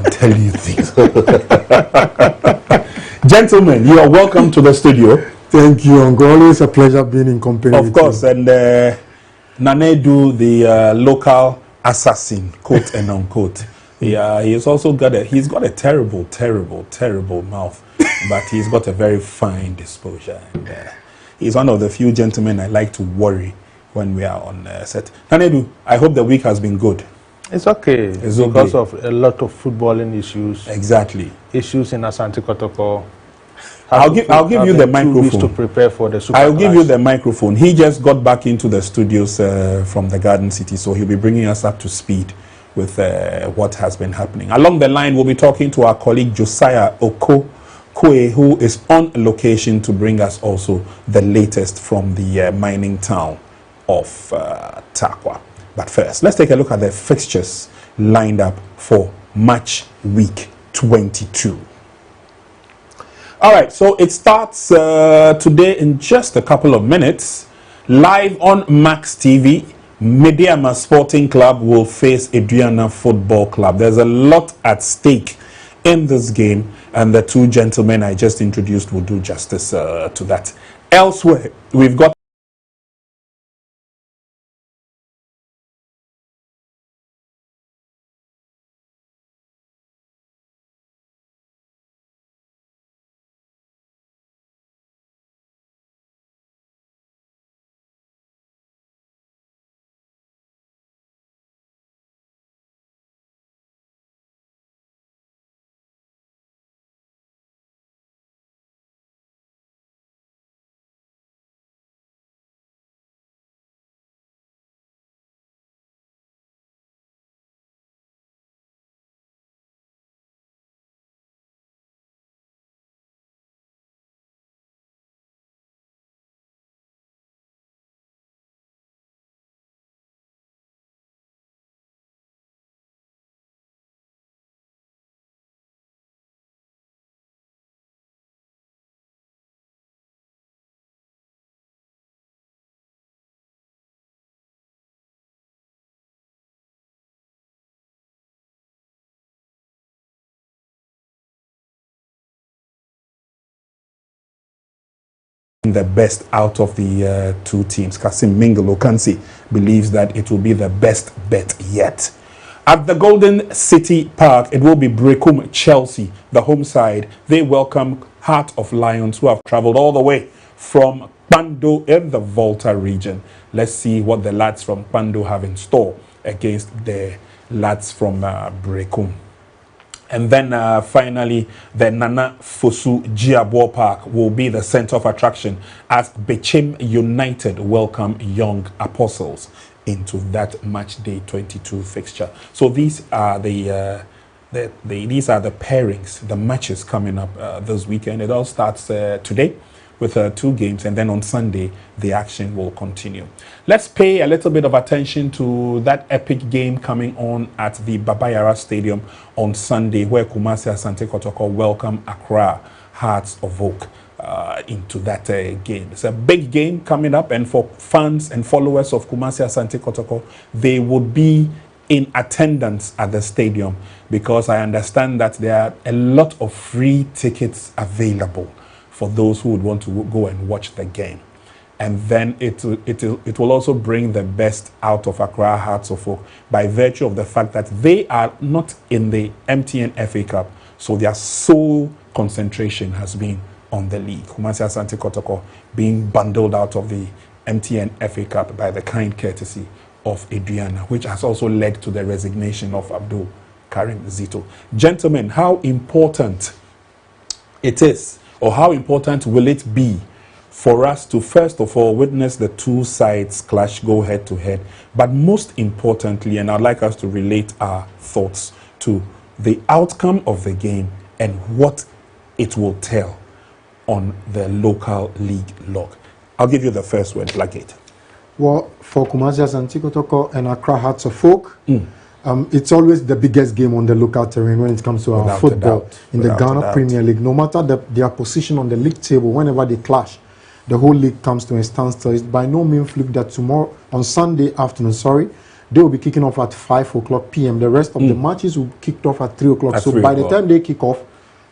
can tell you things. Gentlemen, you are welcome to the studio. Thank you, Uncle. Always a pleasure being in company Of course, you. And Nanedu, the local assassin, quote and unquote. Yeah, he's also got a terrible mouth, but he's got a very fine disposure. And he's one of the few gentlemen I like to worry when we are on set. Nanedu, I hope the week has been good. It's okay. It's because of a lot of footballing issues. Exactly. Issues in Asante Kotoko. I'll give you the microphone to prepare for the Super I'll give you the microphone. He just got back into the studios from the Garden City, so he'll be bringing us up to speed with what has been happening. Along the line, we'll be talking to our colleague Josiah Okoye, who is on location to bring us also the latest from the mining town of Tarkwa. But first, let's take a look at the fixtures lined up for match week 22. All right, so it starts today in just a couple of minutes. Live on Max TV, Medeama Sporting Club will face Aduana Football Club. There's a lot at stake in this game, and the two gentlemen I just introduced will do justice to that. Elsewhere, we've got the best out of the two teams. Kasim Mingalo Kansi believes that it will be the best bet yet. At the Golden City Park, it will be Brekum Chelsea, the home side. They welcome Heart of Lions, who have traveled all the way from Pando in the Volta region. Let's see what the lads from Pando have in store against the lads from Brekum. And then finally, the Nana Fosu Giabo Park will be the center of attraction as Bechem United welcome Young Apostles into that match day 22 fixture. So these are these are the pairings, the matches coming up this weekend. It all starts today with 2 games, and then on Sunday the action will continue. Let's pay a little bit of attention to that epic game coming on at the Babayara Stadium on Sunday, where Kumasi Asante Kotoko welcome Accra Hearts of Oak into that game. It's a big game coming up, and for fans and followers of Kumasi Asante Kotoko, they would be in attendance at the stadium, because I understand that there are a lot of free tickets available for those who would want to go and watch the game. And then it will also bring the best out of Accra Hearts of Oak by virtue of the fact that they are not in the MTN FA Cup, so their sole concentration has been on the league. Kumasi Asante Kotoko being bundled out of the MTN FA Cup by the kind courtesy of Aduana, which has also led to the resignation of Abdul Karim Zito. Gentlemen, how important it is, or how important will it be for us to first of all witness the two sides clash, go head to head, but most importantly, and I'd like us to relate our thoughts to the outcome of the game and what it will tell on the local league log. I'll give you the first word, Blackgate. Well, for Kumasi Asante Kotoko and Accra Hearts of Oak, it's always the biggest game on the local terrain when it comes to our football in the Ghana Premier League. No matter their position on the league table, whenever they clash, the whole league comes to a standstill. It's by no means fluke that tomorrow, on Sunday afternoon, they will be kicking off at 5 o'clock p.m. The rest of the matches will be kicked off at 3 o'clock. So by the time they kick off,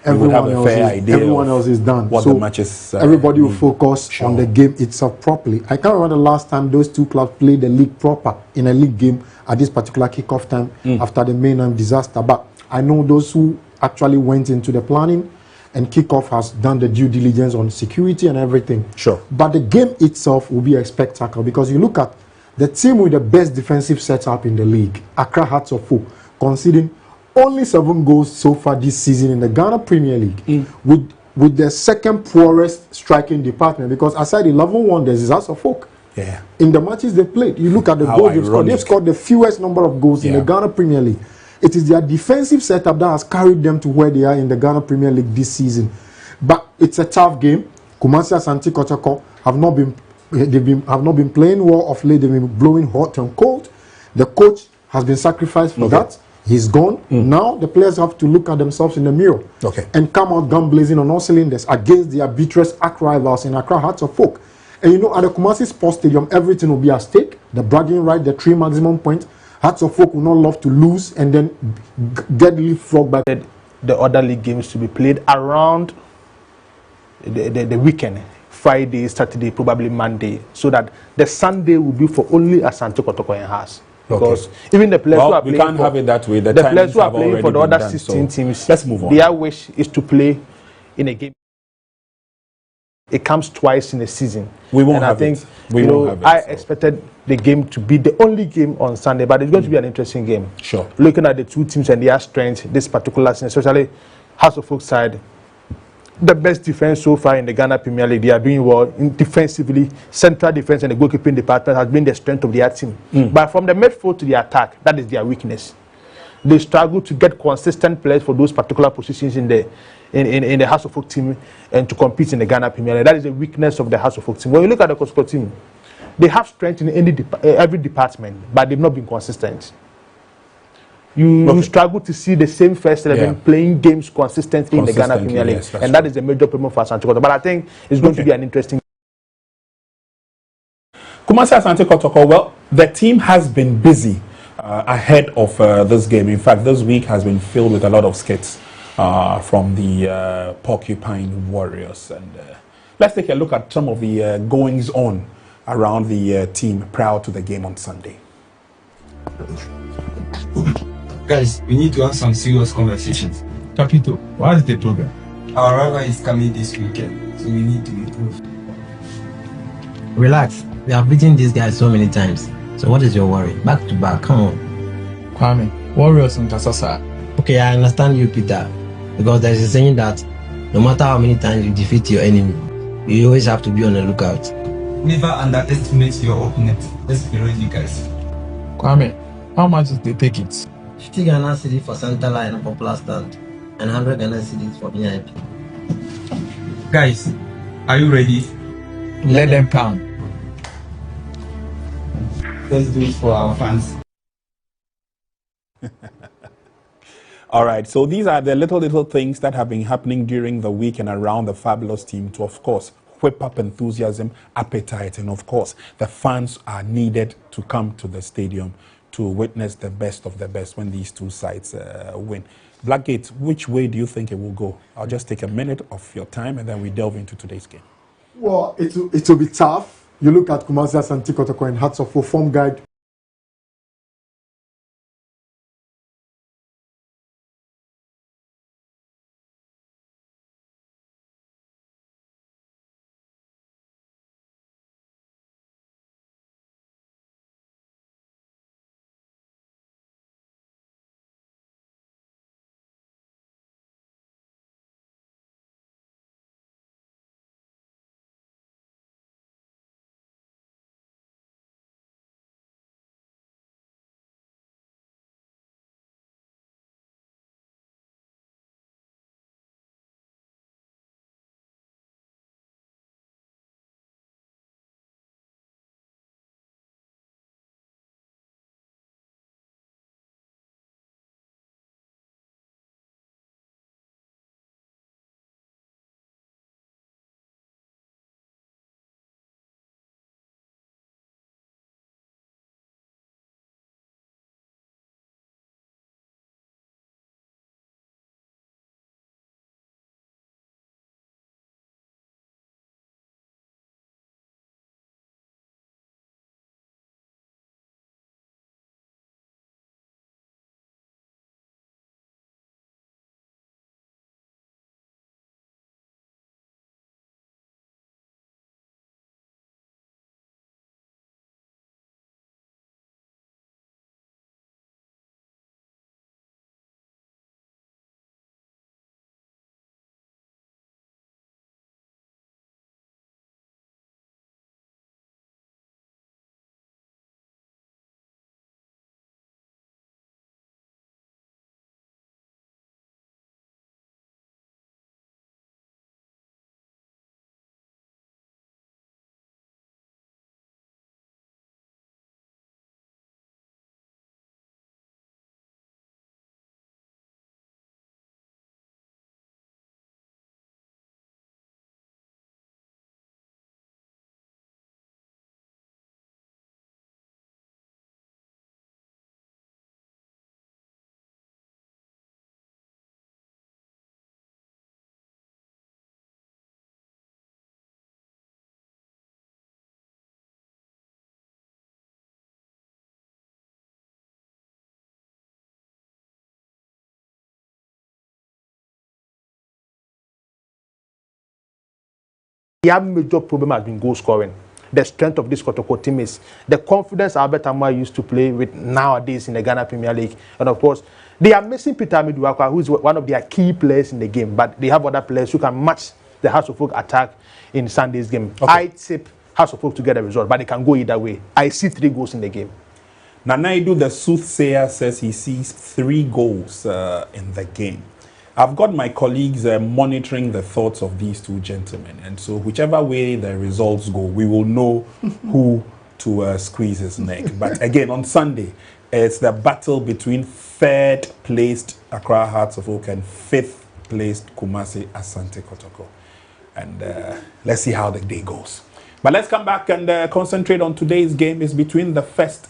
everyone else is done. What so the matches, everybody will focus on the game itself properly. I can't remember the last time those two clubs played the league proper in a league game at this particular kickoff time after the Medeama disaster. But I know those who actually went into the planning, and kickoff has done the due diligence on security and everything. Sure. But the game itself will be a spectacle, because you look at the team with the best defensive setup in the league, Accra Hearts of Oak, conceding only 7 goals so far this season in the Ghana Premier League, with the second poorest striking department, because aside 11 there's Hearts of Oak. Yeah. In the matches they played, you look at the goals they've scored the fewest number of goals in the Ghana Premier League. It is their defensive setup that has carried them to where they are in the Ghana Premier League this season. But it's a tough game. Kumasi Asante Kotoko have not been playing well of late. They've been blowing hot and cold. The coach has been sacrificed for that. He's gone. Now the players have to look at themselves in the mirror and come out gun blazing on all cylinders against their bitterest arch rivals in Accra Hearts of Oak. And you know, at the Kumasi Sports Stadium, everything will be at stake. The bragging right, the 3 maximum points. Hearts of Oak will not love to lose and then get leapfrog by the other league games to be played around the weekend, Friday, Saturday, probably Monday, so that the Sunday will be for only Asante Kotoko and Hearts. Because even the players who are playing, can't have it that way. The players who are playing for the other 16 teams, let's move on. Their wish is to play in a game. It comes twice in a season. We won't have it. I expected the game to be the only game on Sunday, but it's going to be an interesting game. Sure. Looking at the two teams and their strength, this particular season, especially Hearts of Oak side, the best defense so far in the Ghana Premier League. They are doing well defensively. Central defense and the goalkeeping department has been the strength of their team. But from the midfield to the attack, that is their weakness. They struggle to get consistent players for those particular positions in the Hearts of Oak team and to compete in the Ghana Premier League. That is the weakness of the Hearts of Oak team. When you look at the Kosoko team, they have strength in every department, but they've not been consistent. You struggle to see the same first 11 playing games consistently in the Ghana Premier League, and that is the major problem for Asante Kotoko. But I think it's going to be an interesting. Kumasi Asante Kotoko, well, the team has been busy ahead of this game. In fact, this week has been filled with a lot of skits from the Porcupine Warriors. And let's take a look at some of the goings on around the team prior to the game on Sunday. Guys, we need to have some serious conversations. Capito, what is the problem? Our rival is coming this weekend, so we need to improve. Relax. We have beaten these guys so many times. So what is your worry? Back to back, come on. Kwame, Warriors on Tasasa. Okay, I understand you, Peter. Because there is a saying that no matter how many times you defeat your enemy, you always have to be on the lookout. Never underestimate your opponent. Let's be ready, guys. Kwame, how much is the tickets? 50 Ghana cedis for Santa Line and Popular Stand, and 100 Ghana cedis for VIP. Guys, are you ready? Let them come. Let's do it for our fans. All right, so these are the little things that have been happening during the week and around the fabulous team to, of course, whip up enthusiasm, appetite, and of course, the fans are needed to come to the stadium to witness the best of the best when these two sides win. Blackgate, which way do you think it will go? I'll just take a minute of your time and then we delve into today's game. Well, it will be tough. You look at Kumasi Asante Kotoko and Hearts of Oak form guide. their major problem has been goal scoring. The strength of this Kotoko team is the confidence Albert Amwa used to play with nowadays in the Ghana Premier League. And of course, they are missing Peter Miduakwa, who is one of their key players in the game, but they have other players who can match the House of Folk attack in Sunday's game. Okay. I tip House of Folk to get a result, but they can go either way. I see 3 goals in the game. Nanaidu, the soothsayer, says he sees 3 goals in the game. I've got my colleagues monitoring the thoughts of these 2 gentlemen, and so whichever way the results go, we will know who to squeeze his neck. But again, on Sunday, it's the battle between 3rd placed Accra Hearts of Oak and 5th placed Kumasi Asante Kotoko. And let's see how the day goes. But let's come back and concentrate on today's game. Is between the first and